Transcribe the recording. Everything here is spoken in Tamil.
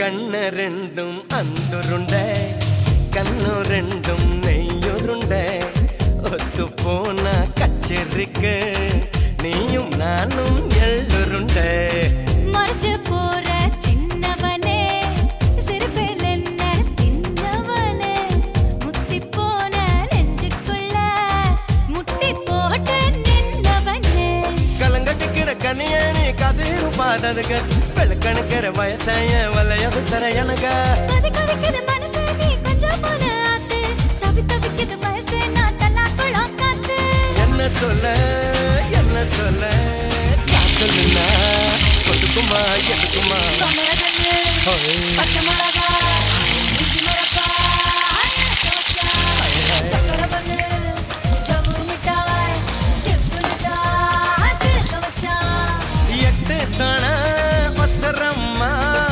கண்ணு ரெண்டும் அந்துருண்டை கண்ணு ரெண்டும் நெய்யுருண்டை ஒத்து போனா கச்சேரிக்கு நீயும் நானும் எள்ளுருண்டை மறைச்சு போற சின்னவனே சிறுபில் என்ன தின்னவனே முத்தி போன நெஞ்சுக்குள்ள முட்டி போட்டு நின்னவனே கலங்கடிக்கிற கனியணி கதிரு பாடதுக வெளுக்கணுக்கிற வயசாய வலைய விசர எனக கொதிக்குது மனசு நீ கொஞ்சம் போல ஆத்து தவிக்குது வயசு நான் தல்லா குளம் காத்து என்ன சொல்ல காத்துனா கொடுக்குமா எடுக்குமா பச்சை மிளகா